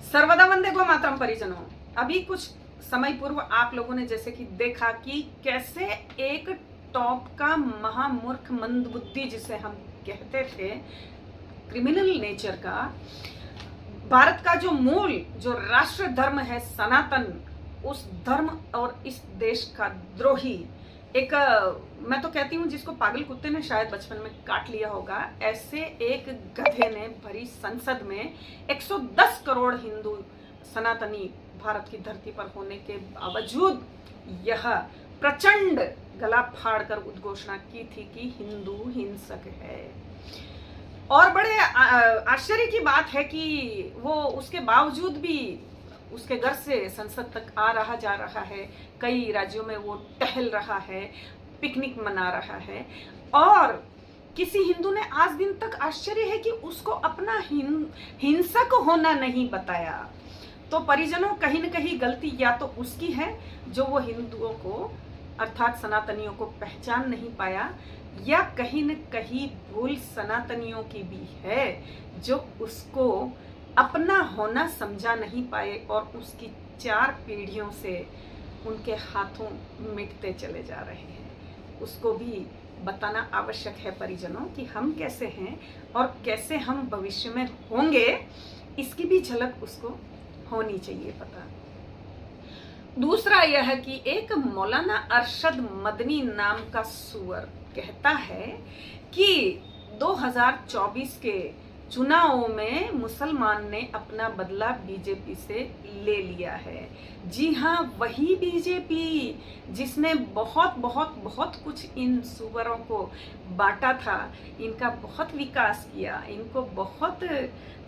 सर्वदा वंदे गो मातरम परिजनों। अभी कुछ समय पूर्व आप लोगों ने जैसे कि देखा कि कैसे एक टॉप का महामूर्ख मंदबुद्धि जिसे हम कहते थे, क्रिमिनल नेचर का, भारत का जो मूल जो राष्ट्र धर्म है सनातन, उस धर्म और इस देश का द्रोही एक, मैं तो कहती हूँ जिसको पागल कुत्ते ने शायद बचपन में काट लिया होगा, ऐसे एक गधे ने भरी संसद में 110 करोड़ हिंदू सनातनी भारत की धरती पर होने के बावजूद यह प्रचंड गला फाड़कर उद्घोषणा की थी कि हिंदू हिंसक है। और बड़े आश्चर्य की बात है कि वो उसके बावजूद भी उसके घर से संसद तक आ रहा जा रहा है, कई राज्यों में वो टहल रहा है, पिकनिक मना रहा है, और किसी हिंदू ने आज दिन तक आश्चर्य है कि उसको अपना हिंसक होना नहीं बताया। तो परिजनों, कहीं न कहीं गलती या तो उसकी है जो वो हिंदुओं को अर्थात सनातनियों को पहचान नहीं पाया, या कहीं न कहीं भूल सनातनियों की भी है जो उसको अपना होना समझा नहीं पाए और उसकी 4 पीढ़ियों से उनके हाथों मिटते चले जा रहे हैं। उसको भी बताना आवश्यक है परिजनों कि हम कैसे हैं और कैसे हम भविष्य में होंगे, इसकी भी झलक उसको होनी चाहिए पता। दूसरा यह है कि एक मौलाना अरशद मदनी नाम का सुअर कहता है कि 2024 के चुनावों में मुसलमान ने अपना बदला बीजेपी से ले लिया है। जी हाँ, वही बीजेपी जिसने बहुत बहुत बहुत कुछ इन सुअरों को बांटा था, इनका बहुत विकास किया, इनको बहुत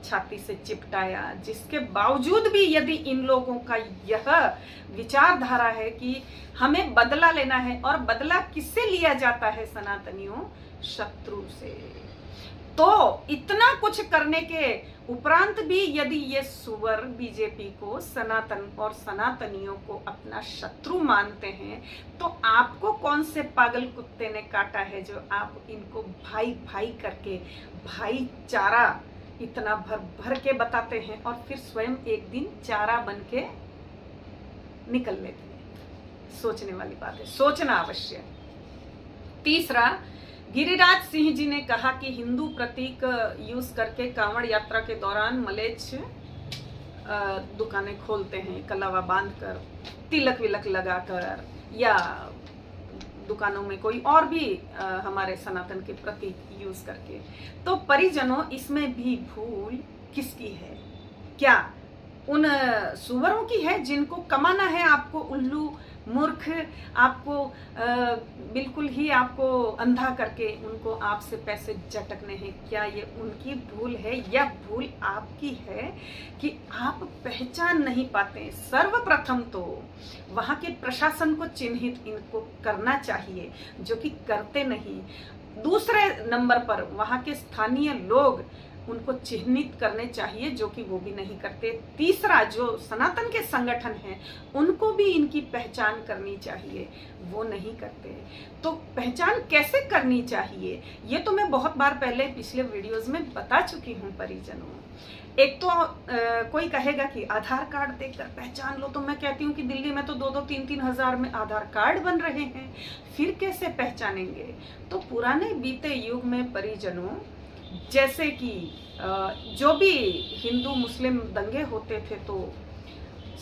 छाती से चिपटाया, जिसके बावजूद भी यदि इन लोगों का यह विचारधारा है कि हमें बदला लेना है, और बदला किससे लिया जाता है सनातनियों? शत्रु से। तो इतना कुछ करने के उपरांत भी यदि ये सुअर बीजेपी को, सनातन और सनातनियों को अपना शत्रु मानते हैं, तो आपको कौन से पागल कुत्ते ने काटा है जो आप इनको भाई भाई करके भाईचारा इतना भर भर के बताते हैं और फिर स्वयं एक दिन चारा बन के निकल लेते हैं? सोचने वाली बात है, सोचना आवश्यक। तीसरा, गिरिराज सिंह जी ने कहा कि हिंदू प्रतीक यूज करके कांवड़ यात्रा के दौरान मलेच्छ दुकानें खोलते हैं, कलावा बांधकर, तिलक विलक लगाकर, या दुकानों में कोई और भी हमारे सनातन के प्रतीक यूज करके। तो परिजनों, इसमें भी भूल किसकी है? क्या उन सुअरों की है जिनको कमाना है? आपको उल्लू मूर्ख, आपको बिल्कुल ही आपको अंधा करके उनको आपसे पैसे झटकने हैं, क्या ये उनकी भूल है या भूल आपकी है कि आप पहचान नहीं पाते? सर्वप्रथम तो वहाँ के प्रशासन को चिन्हित इनको करना चाहिए, जो कि करते नहीं। दूसरे नंबर पर वहाँ के स्थानीय लोग उनको चिन्हित करने चाहिए, जो कि वो भी नहीं करते। तीसरा, जो सनातन के संगठन हैं उनको भी इनकी पहचान करनी चाहिए, वो नहीं करते। तो पहचान कैसे करनी चाहिए ये तो मैं बहुत बार पहले पिछले वीडियोस में बता चुकी हूँ परिजनों। एक तो कोई कहेगा कि आधार कार्ड देखकर पहचान लो, तो मैं कहती हूँ कि दिल्ली में तो 2-2, 3-3 हजार में आधार कार्ड बन रहे हैं, फिर कैसे पहचानेंगे? तो पुराने बीते युग में परिजनों, जैसे कि जो भी हिंदू मुस्लिम दंगे होते थे, तो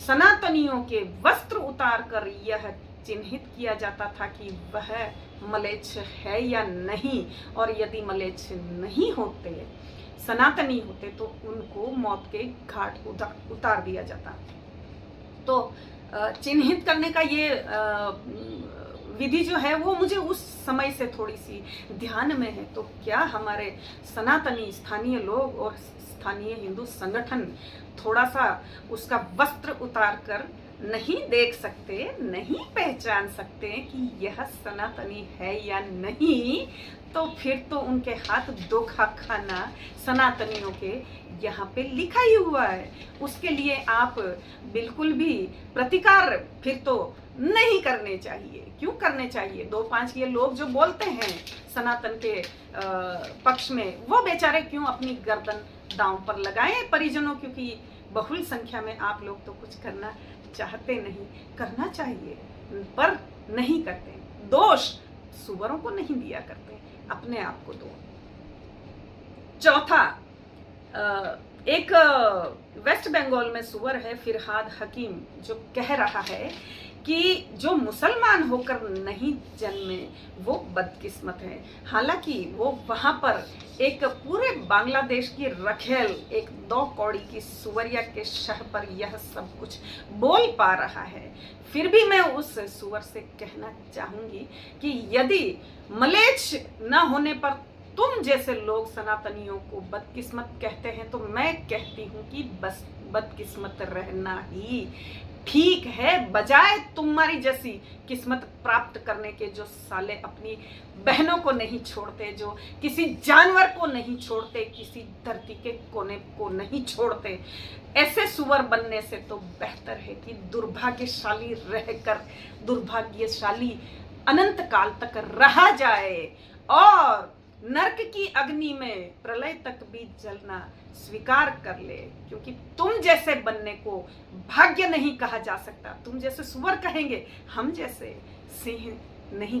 सनातनियों के वस्त्र उतार कर यह चिन्हित किया जाता था कि वह मलेच्छ है या नहीं, और यदि मलेच्छ नहीं होते, सनातनी होते, तो उनको मौत के घाट उतार दिया जाता। तो चिन्हित करने का ये विधि जो है वो मुझे उस समय से थोड़ी सी ध्यान में है। तो क्या हमारे सनातनी स्थानीय लोग और स्थानीय हिंदू संगठन थोड़ा सा उसका वस्त्र उतार कर नहीं देख सकते, नहीं पहचान सकते कि यह सनातनी है या नहीं? तो फिर तो उनके हाथ धोखा खाना सनातनियों के यहाँ पे लिखा ही हुआ है। उसके लिए आप बिल्कुल भी प्रतिकार फिर तो नहीं करने चाहिए। क्यों करने चाहिए? 2-5 ये लोग जो बोलते हैं सनातन के पक्ष में, वो बेचारे क्यों अपनी गर्दन दांव पर लगाएं परिजनों? क्योंकि बहुल संख्या में आप लोग तो कुछ करना चाहते नहीं, करना चाहिए पर नहीं करते। दोष सुअरों को नहीं दिया करते, अपने आप को दो। चौथा, एक वेस्ट बंगाल में सुअर है फिरहाद हकीम, जो कह रहा है कि जो मुसलमान होकर नहीं जन्मे वो बदकिस्मत है। हालांकि वो वहां पर एक पूरे बांग्लादेश की रखेल, एक 2 कौड़ी की सुअरिया के शह पर यह सब कुछ बोल पा रहा है, फिर भी मैं उस सुअर से कहना चाहूंगी कि यदि मलेच्छ न होने पर तुम जैसे लोग सनातनियों को बदकिस्मत कहते हैं, तो मैं कहती हूं कि बस बदकिस्मत रहना ही ठीक है, बजाय तुम्हारी जैसी किस्मत प्राप्त करने के, जो साले अपनी बहनों को नहीं छोड़ते, जो किसी जानवर को नहीं छोड़ते, किसी धरती के कोने को नहीं छोड़ते। ऐसे सुअर बनने से तो बेहतर है कि दुर्भाग्यशाली रहकर दुर्भाग्यशाली अनंत काल तक रहा जाए और नरक की अग्नि में प्रलय तक भी जलना स्वीकार कर ले, क्योंकि तुम जैसे बनने को भाग्य नहीं कहा जा सकता। तुम जैसे सुअर कहेंगे, हम जैसे सिंह नहीं कहेंगे।